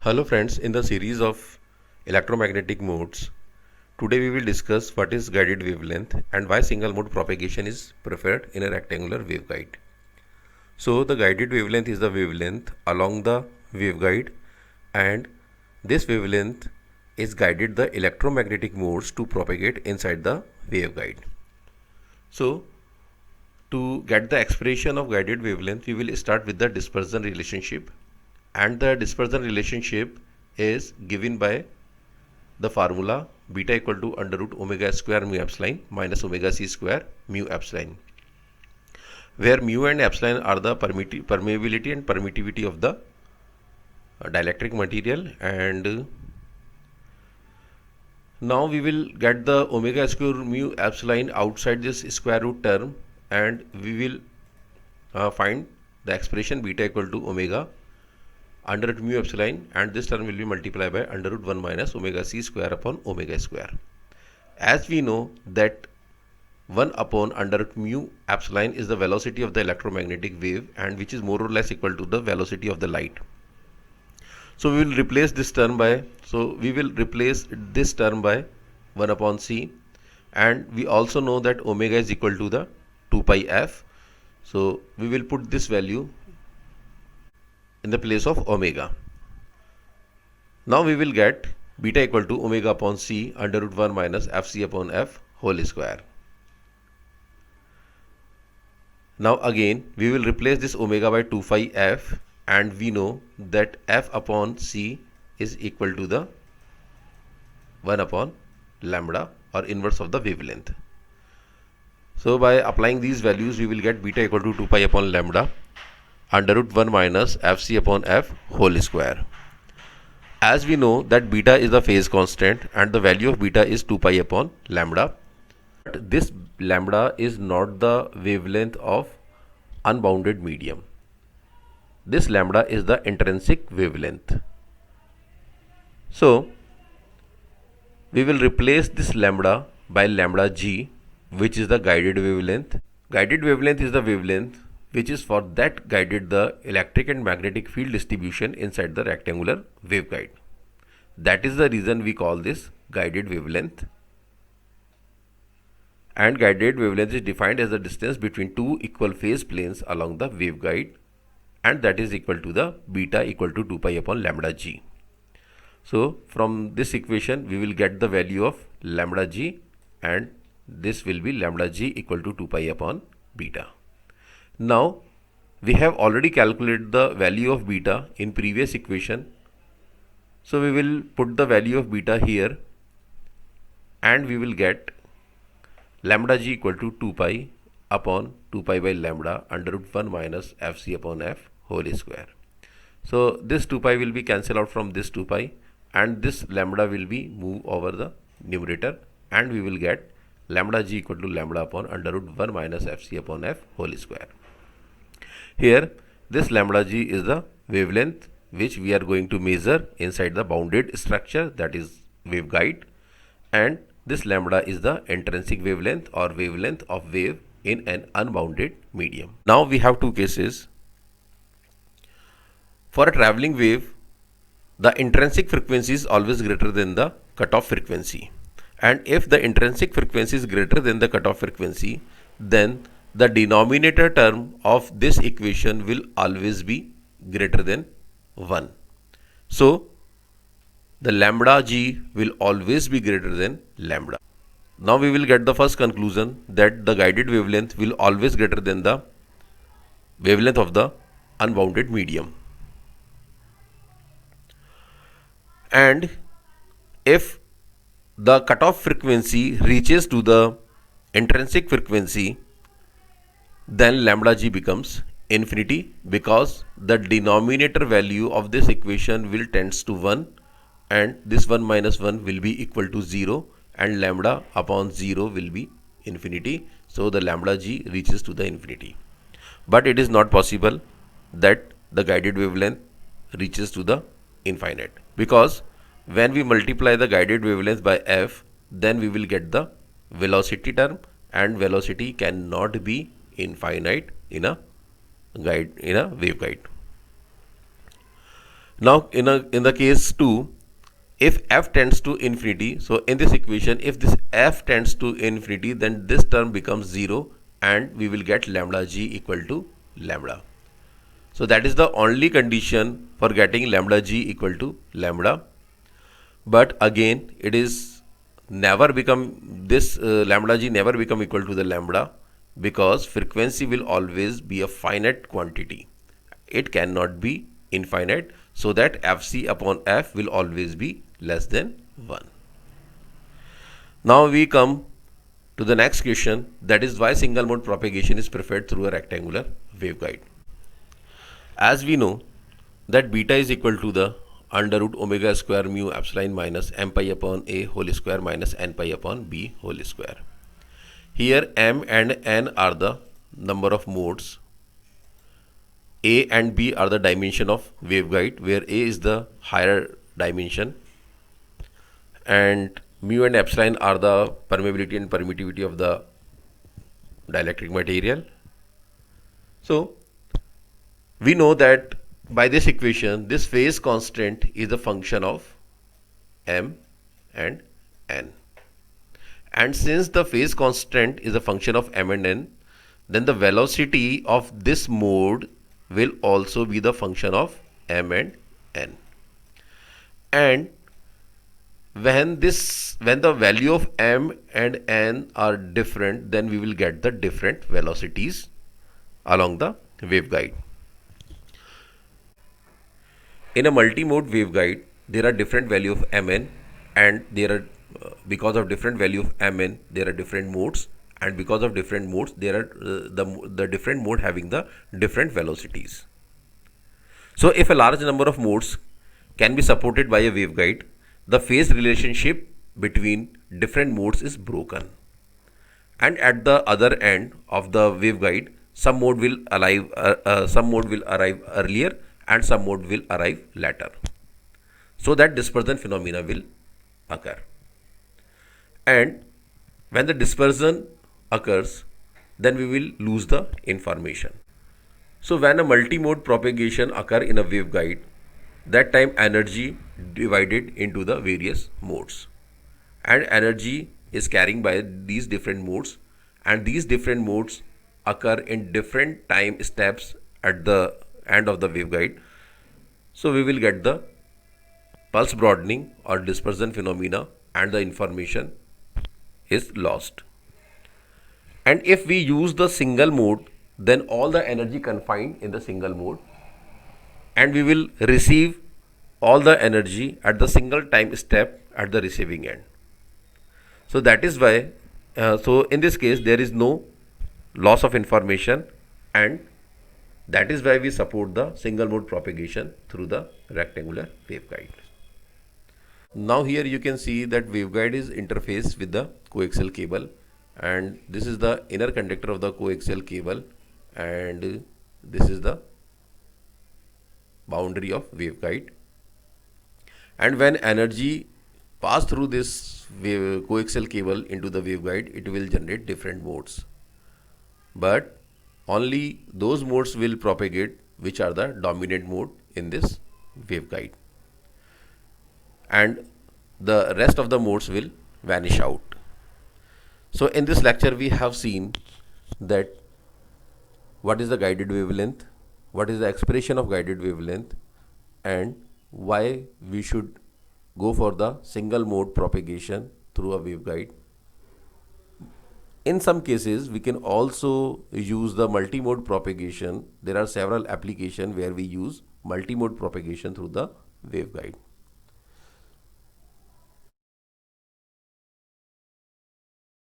Hello friends, in the series of electromagnetic modes, today we will discuss what is guided wavelength and why single mode propagation is preferred in a rectangular waveguide. So the guided wavelength is the wavelength along the waveguide, and this wavelength is guided the electromagnetic modes to propagate inside the waveguide. So to get the expression of guided wavelength, we will start with the dispersion relationship, and the dispersion relationship is given by the formula beta equal to under root omega square mu epsilon minus omega c square mu epsilon, where mu and epsilon are the permeability and permittivity of the dielectric material. And now we will get the omega square mu epsilon outside this square root term, and we will find the expression beta equal to omega under root mu epsilon, and this term will be multiplied by under root 1 minus omega c square upon omega square. As we know that 1 upon under root mu epsilon is the velocity of the electromagnetic wave, and which is more or less equal to the velocity of the light. So we will replace this term by 1 upon c, and we also know that omega is equal to the 2 pi f. So we will put this value in the place of omega. Now we will get beta equal to omega upon c under root 1 minus fc upon f whole square. Now again we will replace this omega by 2 phi f, and we know that f upon c is equal to the 1 upon lambda, or inverse of the wavelength. So by applying these values, we will get beta equal to 2 pi upon lambda under root 1 minus fc upon f whole square. As we know that beta is the phase constant and the value of beta is 2 pi upon lambda, but this lambda is not the wavelength of unbounded medium. This lambda is the intrinsic wavelength. So we will replace this lambda by lambda g, which is the guided wavelength. Guided wavelength is the wavelength which is for that guided the electric and magnetic field distribution inside the rectangular waveguide. That is the reason we call this guided wavelength. And guided wavelength is defined as the distance between two equal phase planes along the waveguide, and that is equal to the beta equal to 2 pi upon lambda g. So from this equation we will get the value of lambda g, and this will be lambda g equal to 2 pi upon beta. Now we have already calculated the value of beta in previous equation, so we will put the value of beta here, and we will get lambda g equal to 2 pi upon 2 pi by lambda under root 1 minus fc upon f whole square. So this 2 pi will be cancelled out from this 2 pi, and this lambda will be moved over the numerator, and we will get lambda g equal to lambda upon under root 1 minus fc upon f whole square. Here this lambda g is the wavelength which we are going to measure inside the bounded structure, that is waveguide, and this lambda is the intrinsic wavelength or wavelength of wave in an unbounded medium. Now we have two cases. For a travelling wave, the intrinsic frequency is always greater than the cutoff frequency, and if the intrinsic frequency is greater than the cutoff frequency, then the denominator term of this equation will always be greater than 1. So the lambda g will always be greater than lambda. Now we will get the first conclusion that the guided wavelength will always greater than the wavelength of the unbounded medium. And if the cutoff frequency reaches to the intrinsic frequency, then lambda g becomes infinity, because the denominator value of this equation will tends to 1, and this 1 minus 1 will be equal to 0, and lambda upon 0 will be infinity. So the lambda g reaches to the infinity. But it is not possible that the guided wavelength reaches to the infinite, because when we multiply the guided wavelength by f, then we will get the velocity term, and velocity cannot be infinite in a waveguide. Now in the case 2, if f tends to infinity, so in this equation if this f tends to infinity, then this term becomes 0 and we will get lambda g equal to lambda. So that is the only condition for getting lambda g equal to lambda. But again it is never become this lambda g never become equal to the lambda, because frequency will always be a finite quantity. It cannot be infinite, so that fc upon f will always be less than 1. Now we come to the next question, that is why single mode propagation is preferred through a rectangular waveguide. As we know that beta is equal to the under root omega square mu epsilon minus m pi upon a whole square minus n pi upon b whole square. Here m and n are the number of modes, a and b are the dimension of waveguide, where a is the higher dimension, and mu and epsilon are the permeability and permittivity of the dielectric material. So we know that by this equation this phase constant is a function of m and n, and since the phase constant is a function of m and n, then the velocity of this mode will also be the function of m and n. And when the value of m and n are different, then we will get the different velocities along the waveguide. In a multi-mode waveguide, there are different value of mn, and there are because of different value of mn there are different modes, and because of different modes there are the different mode having the different velocities. So if a large number of modes can be supported by a waveguide, the phase relationship between different modes is broken, and at the other end of the waveguide some mode will arrive earlier and some mode will arrive later, so that dispersion phenomena will occur. And when the dispersion occurs, then we will lose the information. So when a multi-mode propagation occur in a waveguide, that time energy divided into the various modes, and energy is carrying by these different modes, and these different modes occur in different time steps at the end of the waveguide. So we will get the pulse broadening or dispersion phenomena, and the information is lost. And if we use the single mode, then all the energy confined in the single mode, and we will receive all the energy at the single time step at the receiving end. So that is why so in this case there is no loss of information, and that is why we support the single mode propagation through the rectangular waveguide. Now here you can see that waveguide is interfaced with the coaxial cable, and this is the inner conductor of the coaxial cable, and this is the boundary of waveguide. And when energy pass through this coaxial cable into the waveguide, it will generate different modes, but only those modes will propagate which are the dominant mode in this waveguide, and the rest of the modes will vanish out. So in this lecture we have seen that what is the guided wavelength, what is the expression of guided wavelength, and why we should go for the single mode propagation through a waveguide. In some cases we can also use the multi-mode propagation. There are several applications where we use multi-mode propagation through the waveguide.